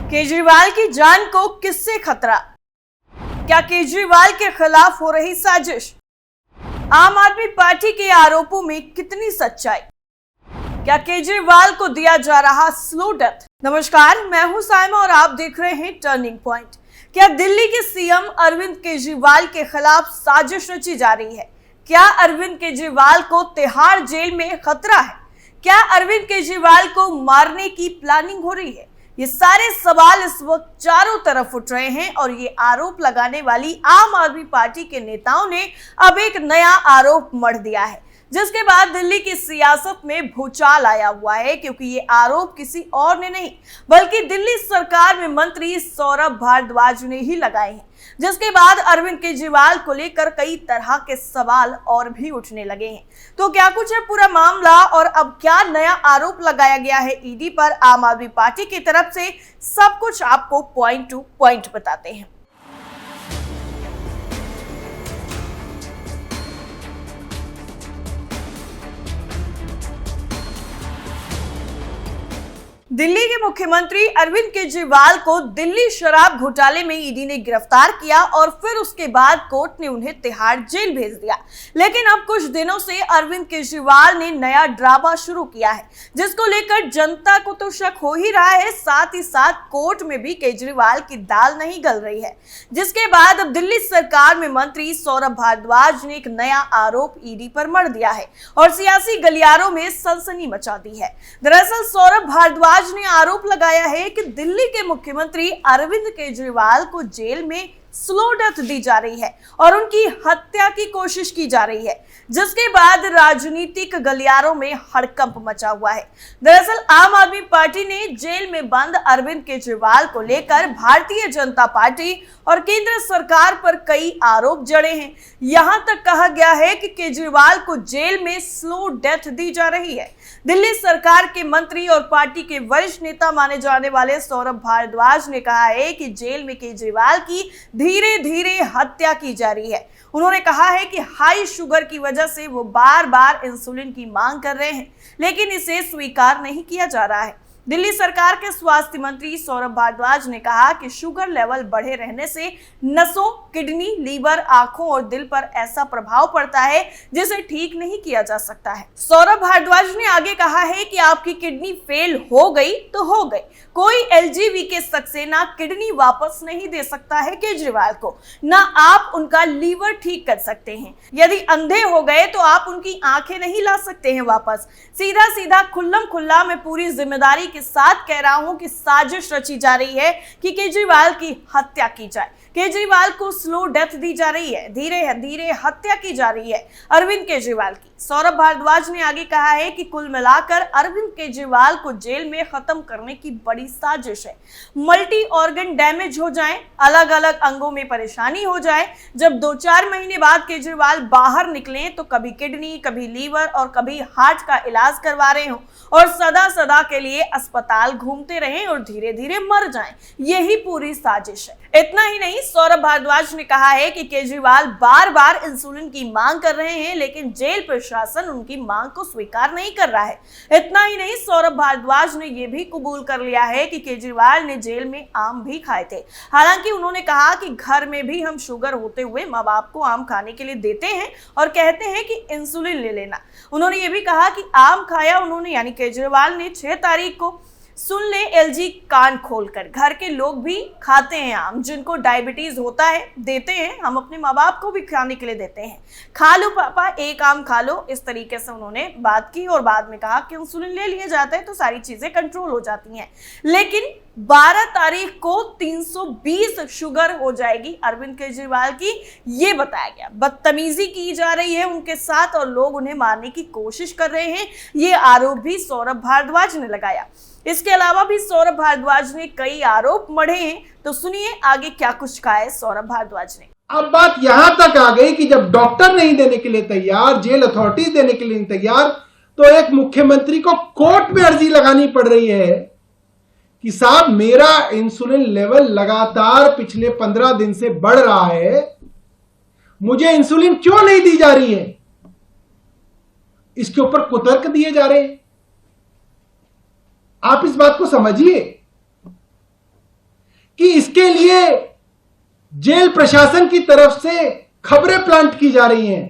केजरीवाल की जान को किससे खतरा? क्या केजरीवाल के खिलाफ हो रही साजिश? आम आदमी पार्टी के आरोपों में कितनी सच्चाई? क्या केजरीवाल को दिया जा रहा स्लो डेथ? नमस्कार, मैं हूं साइमा और आप देख रहे हैं टर्निंग पॉइंट। क्या दिल्ली के सीएम अरविंद केजरीवाल के खिलाफ साजिश रची जा रही है? क्या अरविंद केजरीवाल को तिहाड़ जेल में खतरा है? क्या अरविंद केजरीवाल को मारने की प्लानिंग हो रही है? ये सारे सवाल इस वक्त चारों तरफ उठ रहे हैं और ये आरोप लगाने वाली आम आदमी पार्टी के नेताओं ने अब एक नया आरोप मढ़ दिया है, जिसके बाद दिल्ली की सियासत में भूचाल आया हुआ है, क्योंकि ये आरोप किसी और ने नहीं बल्कि दिल्ली सरकार में मंत्री सौरभ भारद्वाज ने ही लगाए हैं, जिसके बाद अरविंद केजरीवाल को लेकर कई तरह के सवाल और भी उठने लगे हैं। तो क्या कुछ है पूरा मामला और अब क्या नया आरोप लगाया गया है ईडी पर आम आदमी पार्टी की तरफ से, सब कुछ आपको पॉइंट टू पॉइंट बताते हैं। दिल्ली के मुख्यमंत्री अरविंद केजरीवाल को दिल्ली शराब घोटाले में ईडी ने गिरफ्तार किया और फिर उसके बाद कोर्ट ने उन्हें तिहाड़ जेल भेज दिया। लेकिन अब कुछ दिनों से अरविंद केजरीवाल ने नया ड्रामा शुरू किया है, जिसको लेकर जनता को तो शक हो ही रहा है, साथ ही साथ कोर्ट में भी केजरीवाल की दाल नहीं गल रही है। जिसके बाद अब दिल्ली सरकार में मंत्री सौरभ भारद्वाज ने एक नया आरोप ईडी पर मढ़ दिया है और सियासी गलियारों में सनसनी मचा दी है। दरअसल सौरभ भारद्वाज ने आरोप लगाया है कि दिल्ली के मुख्यमंत्री अरविंद केजरीवाल को जेल में स्लो डेथ दी जा रही है और उनकी हत्या की कोशिश की जा रही है, जिसके बाद राजनीतिक गलियारों में हड़कंप मचा हुआ है। दरअसल आम आदमी पार्टी ने जेल में बंद अरविंद केजरीवाल को लेकर भारतीय जनता पार्टी और केंद्र सरकार पर कई आरोप जड़े हैं। यहां तक कहा गया है कि केजरीवाल को जेल में स्लो डेथ दी जा रही है। दिल्ली सरकार के मंत्री और पार्टी के वरिष्ठ नेता माने जाने वाले सौरभ भारद्वाज ने कहा है कि जेल में केजरीवाल की धीरे धीरे हत्या की जा रही है। उन्होंने कहा है कि हाई शुगर की वजह से वो बार बार इंसुलिन की मांग कर रहे हैं, लेकिन इसे स्वीकार नहीं किया जा रहा है। दिल्ली सरकार के स्वास्थ्य मंत्री सौरभ भारद्वाज ने कहा कि शुगर लेवल बढ़े रहने से नसों, किडनी, लीवर, आंखों और दिल पर ऐसा प्रभाव पड़ता है जिसे ठीक नहीं किया जा सकता है। सौरभ भारद्वाज ने आगे कहा है कि आपकी किडनी फेल हो गई तो हो गई, कोई एलजीवी के सक्सेना किडनी वापस नहीं दे सकता है केजरीवाल को, ना आप उनका लीवर ठीक कर सकते हैं। यदि अंधे हो गए तो आप उनकी आंखें नहीं ला सकते हैं वापस। सीधा सीधा खुल्लम खुल्ला मैं पूरी जिम्मेदारी के साथ कह रहा हूं कि साजिश रची जा रही है कि केजरीवाल की हत्या की जाए। केजरीवाल को स्लो डेथ दी जा रही है, धीरे धीरे हत्या की जा रही है अरविंद केजरीवाल की। सौरभ भारद्वाज ने आगे कहा है कि कुल मिलाकर अरविंद केजरीवाल को जेल में खत्म करने की बड़ी साजिश है। मल्टी ऑर्गन डैमेज हो जाए, अलग अलग अंगों में परेशानी हो जाए, जब 2-4 महीने बाद केजरीवाल बाहर निकले तो कभी किडनी, कभी लीवर और कभी हार्ट का इलाज करवा रहे हो और सदा सदा के लिए अस्पताल घूमते रहें और धीरे धीरे मर जाएं, यही पूरी साजिश है। इतना ही नहीं, सौरभ भारद्वाज ने कहा है कि केजरीवाल बार बार इंसुलिन की मांग कर रहे हैं, लेकिन जेल प्रशासन उनकी मांग को स्वीकार नहीं कर रहा है। इतना ही नहीं, सौरभ भारद्वाज ने यह भी कबूल कर लिया है कि केजरीवाल ने जेल में आम भी खाए थे। हालांकि उन्होंने कहा कि घर में भी हम शुगर होते हुए माँ बाप को आम खाने के लिए देते हैं और कहते हैं कि इंसुलिन ले लेना। उन्होंने ये भी कहा कि आम खाया उन्होंने, यानी केजरीवाल ने 6 तारीख को। सुन ले एलजी कान खोलकर, घर के लोग भी खाते हैं आम, जिनको डायबिटीज होता है देते हैं, हम अपने माँ बाप को भी खाने के लिए देते हैं। खा लो पापा, एक आम खा लो, इस तरीके से उन्होंने बात की और बाद में कहा कि इंसुलिन ले लिया जाता है तो सारी चीजें कंट्रोल हो जाती हैं। लेकिन 12 तारीख को 320 शुगर हो जाएगी अरविंद केजरीवाल की, ये बताया गया। बदतमीजी की जा रही है उनके साथ और लोग उन्हें मारने की कोशिश कर रहे हैं, ये आरोप भी सौरभ भारद्वाज ने लगाया। इसके अलावा भी सौरभ भारद्वाज ने कई आरोप मढ़े हैं, तो सुनिए आगे क्या कुछ कहा है सौरभ भारद्वाज ने। अब बात यहां तक आ गई कि जब डॉक्टर नहीं देने के लिए तैयार, जेल अथॉरिटीज देने के लिए नहीं तैयार, तो एक मुख्यमंत्री को कोर्ट में अर्जी लगानी पड़ रही है कि साहब मेरा इंसुलिन लेवल लगातार पिछले 15 दिन से बढ़ रहा है, मुझे इंसुलिन क्यों नहीं दी जा रही है। इसके ऊपर कुतर्क दिए जा रहे हैं। आप इस बात को समझिए कि इसके लिए जेल प्रशासन की तरफ से खबरें प्लांट की जा रही हैं,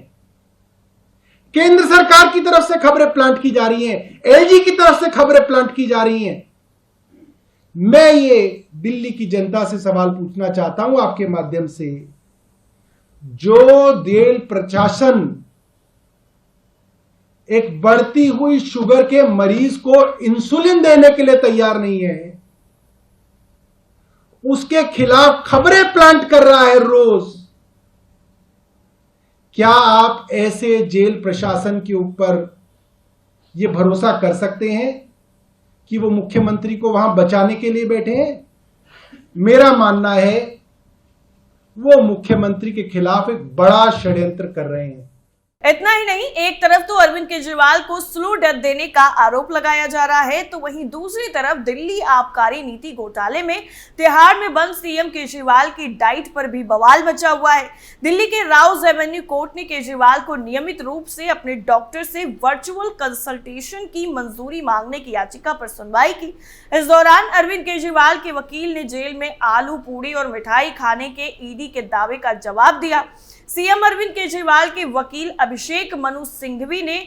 केंद्र सरकार की तरफ से खबरें प्लांट की जा रही हैं, एलजी की तरफ से खबरें प्लांट की जा रही हैं। मैं ये दिल्ली की जनता से सवाल पूछना चाहता हूं आपके माध्यम से, जो जेल प्रशासन एक बढ़ती हुई शुगर के मरीज को इंसुलिन देने के लिए तैयार नहीं है, उसके खिलाफ खबरें प्लांट कर रहा है रोज, क्या आप ऐसे जेल प्रशासन के ऊपर यह भरोसा कर सकते हैं कि वो मुख्यमंत्री को वहां बचाने के लिए बैठे हैं? मेरा मानना है वो मुख्यमंत्री के खिलाफ एक बड़ा षड्यंत्र कर रहे हैं। इतना ही नहीं, एक तरफ तो अरविंद केजरीवाल को स्लो डेथ देने का आरोप लगाया जा रहा है, तो वहीं दूसरी तरफ दिल्ली आबकारी नीति घोटाले में तिहाड़ में बंद सीएम केजरीवाल की डाइट पर भी बवाल मचा हुआ है। दिल्ली के राउज एवेन्यू कोर्ट ने केजरीवाल को नियमित रूप से अपने डॉक्टर से वर्चुअल कंसल्टेशन की मंजूरी मांगने की याचिका पर सुनवाई की। इस दौरान अरविंद केजरीवाल के वकील ने जेल में आलू पूड़ी और मिठाई खाने के ईडी के दावे का जवाब दिया। सीएम अरविंद केजरीवाल के वकील अभिषेक मनु सिंघवी ने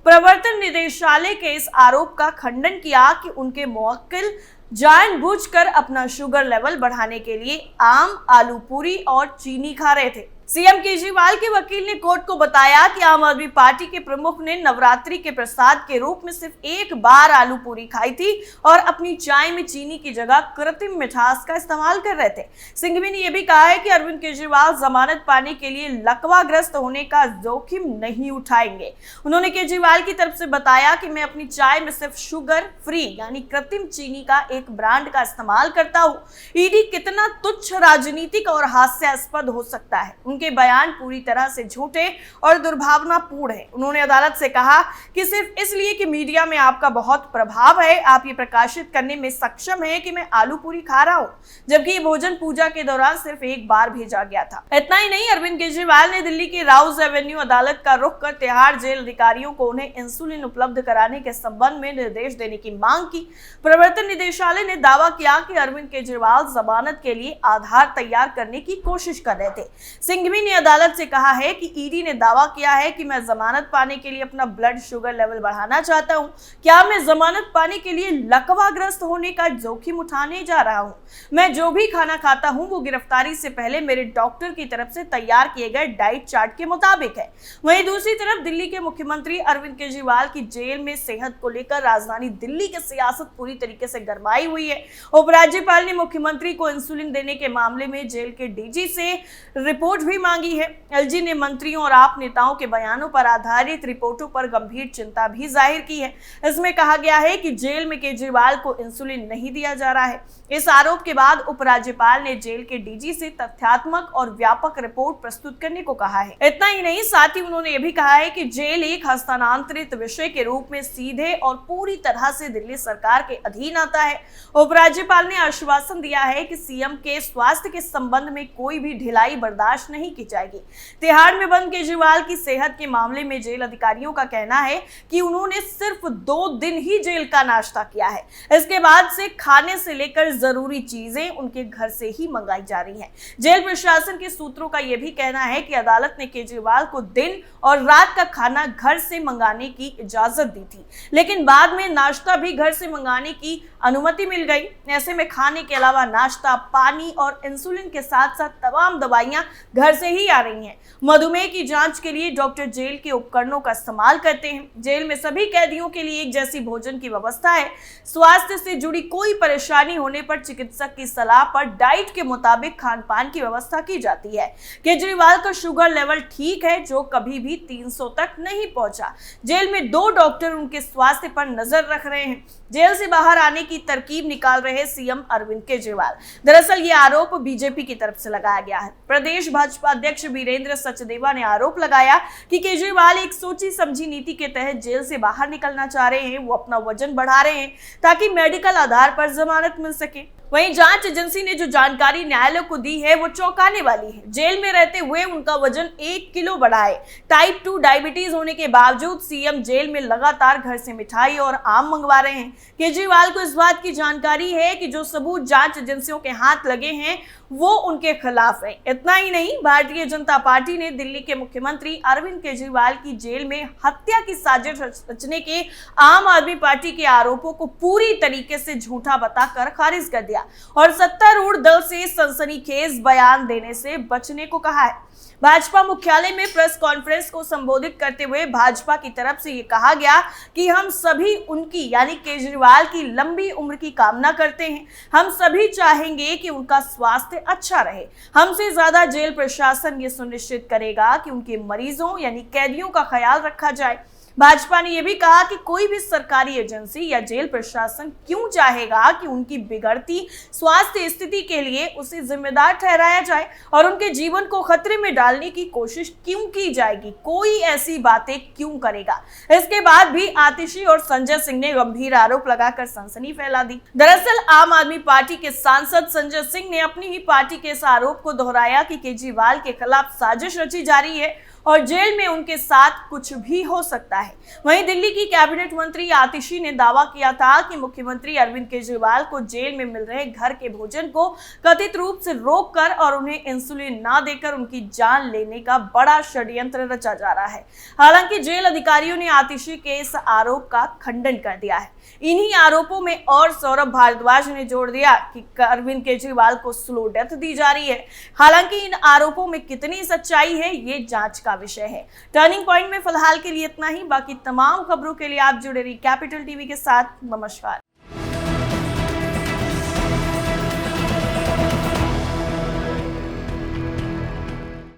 प्रवर्तन निदेशालय के इस आरोप का खंडन किया कि उनके मुवक्किल जानबूझकर अपना शुगर लेवल बढ़ाने के लिए आम, आलू पूरी और चीनी खा रहे थे। सीएम केजरीवाल के वकील ने कोर्ट को बताया कि आम आदमी पार्टी के प्रमुख ने नवरात्रि के प्रसाद के रूप में सिर्फ एक बार आलू पूरी खाई थी और अपनी चाय में चीनी की जगह कृत्रिम मिठास का इस्तेमाल कर रहे थे। सिंघवी ने यह भी कहा है कि अरविंद केजरीवाल जमानत पाने के लिए लकवाग्रस्त होने का जोखिम नहीं उठाएंगे। उन्होंने केजरीवाल की तरफ से बताया कि मैं अपनी चाय में सिर्फ शुगर फ्री यानी कृत्रिम चीनी का एक ब्रांड का इस्तेमाल करता हूँ। ईडी कितना तुच्छ, राजनीतिक और हास्यास्पद हो सकता है। उनके बयान पूरी तरह से झूठे और दुर्भावनापूर्ण है। उन्होंने अदालत से कहा कि सिर्फ इसलिए कि मीडिया में आपका बहुत प्रभाव है, आप ये प्रकाशित करने में सक्षम हैं कि मैं आलू पूरी खा रहा हूं, जबकि ये भोजन पूजा के दौरान सिर्फ एक बार भेजा गया था। इतना ही नहीं, अरविंद केजरीवाल ने दिल्ली की राउज एवेन्यू अदालत का रुख कर तिहाड़ जेल अधिकारियों को उन्हें इंसुलिन उपलब्ध कराने के संबंध में निर्देश देने की मांग की। प्रवर्तन निदेशालय ने दावा किया कि अरविंद केजरीवाल जमानत के लिए आधार तैयार करने की कोशिश कर रहे थे। सिंघवी ने अदालत से कहा है कि ईडी ने दावा किया है कि मैं जमानत पाने के लिए अपना ब्लड शुगर लेवल बढ़ाना चाहता हूं। क्या मैं जमानत पाने के लिए लकवाग्रस्त होने का जोखिम उठाने जा रहा हूं? मैं जो भी खाना खाता हूं वो गिरफ्तारी से पहले मेरे डॉक्टर की तरफ से तैयार किए गए डाइट चार्ट के मुताबिक है। वहीं दूसरी तरफ दिल्ली के मुख्यमंत्री अरविंद केजरीवाल की जेल में सेहत को लेकर राजधानी दिल्ली की सियासत पूरी तरीके से गरमाई हुई है। उपराज्यपाल ने मुख्यमंत्री को इंसुलिन देने के मामले में जेल के डीजी से रिपोर्ट भी मांगी है। एलजी ने मंत्रियों और आप नेताओं के बयानों पर आधारित रिपोर्टों पर गंभीर चिंता भी जाहिर की है। इसमें कहा गया है कि जेल में केजरीवाल को इंसुलिन नहीं दिया जा रहा है। इस आरोप के बाद उपराज्यपाल ने जेल के डीजी से तथ्यात्मक और व्यापक रिपोर्ट प्रस्तुत करने को कहा है। इतना ही नहीं, साथ ही उन्होंने यह भी कहा है कि जेल एक हस्तांतरित विषय के रूप में सीधे और पूरी तरह से दिल्ली सरकार के अधीन आता है। उपराज्यपाल ने आश्वासन दिया है कि सीएम के स्वास्थ्य के संबंध में कोई भी ढिलाई बर्दाश्त नहीं की जाएगी। तिहाड़ में बंद केजरीवाल की सेहत के मामले में जेल अधिकारियों का कहना है कि उन्होंने सिर्फ 2 दिन ही जेल का नाश्ता किया है। इसके बाद से खाने से लेकर जरूरी चीजें उनके घर से ही मंगाई जा रही हैं। जेल प्रशासन के सूत्रों का यह भी कहना है कि अदालत ने केजरीवाल को दिन और रात का खाना घर से मंगाने की इजाजत दी थी, लेकिन बाद में नाश्ता भी घर से मंगाने की अनुमति मिल गई। ऐसे में खाने के अलावा नाश्ता, पानी और इंसुलिन के साथ साथ तमाम दवाइयां घर से ही आ रही हैं। मधुमेह की जांच के लिए डॉक्टर जेल के उपकरणों का इस्तेमाल करते हैं। जेल में सभी कैदियों के लिए एक जैसी भोजन की व्यवस्था है। स्वास्थ्य से जुड़ी कोई परेशानी होने पर चिकित्सक की सलाह पर डाइट के मुताबिक खान पान की व्यवस्था की जाती है। केजरीवाल का शुगर लेवल ठीक है, जो कभी भी 300 तक नहीं पहुंचा। जेल में 2 डॉक्टर उनके स्वास्थ्य पर नजर रख रहे हैं। जेल से बाहर आने की तरकीब निकाल रहे सीएम अरविंद केजरीवाल। दरअसल ये आरोप बीजेपी की तरफ से लगाया गया है। प्रदेश भाजपा अध्यक्ष वीरेंद्र सचदेवा ने आरोप लगाया कि केजरीवाल एक सोची समझी नीति के तहत जेल से बाहर निकलना चाह रहे हैं। वो अपना वजन बढ़ा रहे हैं ताकि मेडिकल आधार पर जमानत मिल सके। वहीं जांच एजेंसी ने जो जानकारी न्यायालय को दी है वो चौंकाने वाली है। जेल में रहते हुए उनका वजन 1 किलो बढ़ा है। टाइप 2 डायबिटीज होने के बावजूद सीएम जेल में लगातार घर से मिठाई और आम मंगवा रहे हैं। केजरीवाल को इस बात की जानकारी है कि जो सबूत जांच एजेंसियों के हाथ लगे हैं वो उनके खिलाफ है। इतना ही नहीं, भारतीय जनता पार्टी ने दिल्ली के मुख्यमंत्री अरविंद केजरीवाल की जेल में हत्या की साजिश रचने के आम आदमी पार्टी के आरोपों को पूरी तरीके से झूठा बताकर खारिज कर दिया और सत्तारूढ़ दल से सनसनीखेज बयान देने से बचने को कहा है। भाजपा मुख्यालय में प्रेस कॉन्फ्रेंस को संबोधित करते हुए भाजपा की तरफ से ये कहा गया कि हम सभी उनकी यानी केजरीवाल की लंबी उम्र की कामना करते हैं। हम सभी चाहेंगे कि उनका स्वास्थ्य अच्छा रहे। हमसे ज्यादा जेल प्रशासन ये सुनिश्चित करेगा कि उनके मरीजों यानी कैदियों का ख्याल रखा जाए। भाजपा ने यह भी कहा कि कोई भी सरकारी एजेंसी या जेल प्रशासन क्यों चाहेगा कि उनकी बिगड़ती स्वास्थ्य स्थिति के लिए उसे जिम्मेदार ठहराया जाए और उनके जीवन को खतरे में डालने की कोशिश क्यों की जाएगी। कोई ऐसी बातें क्यों करेगा। इसके बाद भी आतिशी और संजय सिंह ने गंभीर आरोप लगाकर सनसनी फैला दी। दरअसल आम आदमी पार्टी के सांसद संजय सिंह ने अपनी ही पार्टी के इस आरोप को दोहराया कि केजरीवाल के खिलाफ साजिश रची जा रही है और जेल में उनके साथ कुछ भी हो सकता है। वहीं दिल्ली की कैबिनेट मंत्री आतिशी ने दावा किया था कि मुख्यमंत्री अरविंद केजरीवाल को जेल में मिल रहे घर के भोजन को कथित रूप से रोककर और उन्हें इंसुलिन ना देकर उनकी जान लेने का बड़ा षड्यंत्र रचा जा रहा है। हालांकि जेल अधिकारियों ने आतिशी के इस आरोप का खंडन कर दिया है। इन्हीं आरोपों में और सौरभ भारद्वाज ने जोड़ दिया कि अरविंद केजरीवाल को स्लो डेथ दी जा रही है। हालांकि इन आरोपों में कितनी सच्चाई है ये जांच का विषय है। टर्निंग पॉइंट में फिलहाल के लिए इतना ही। बाकी तमाम खबरों के लिए आप जुड़े रहिए कैपिटल टीवी के साथ। नमस्कार।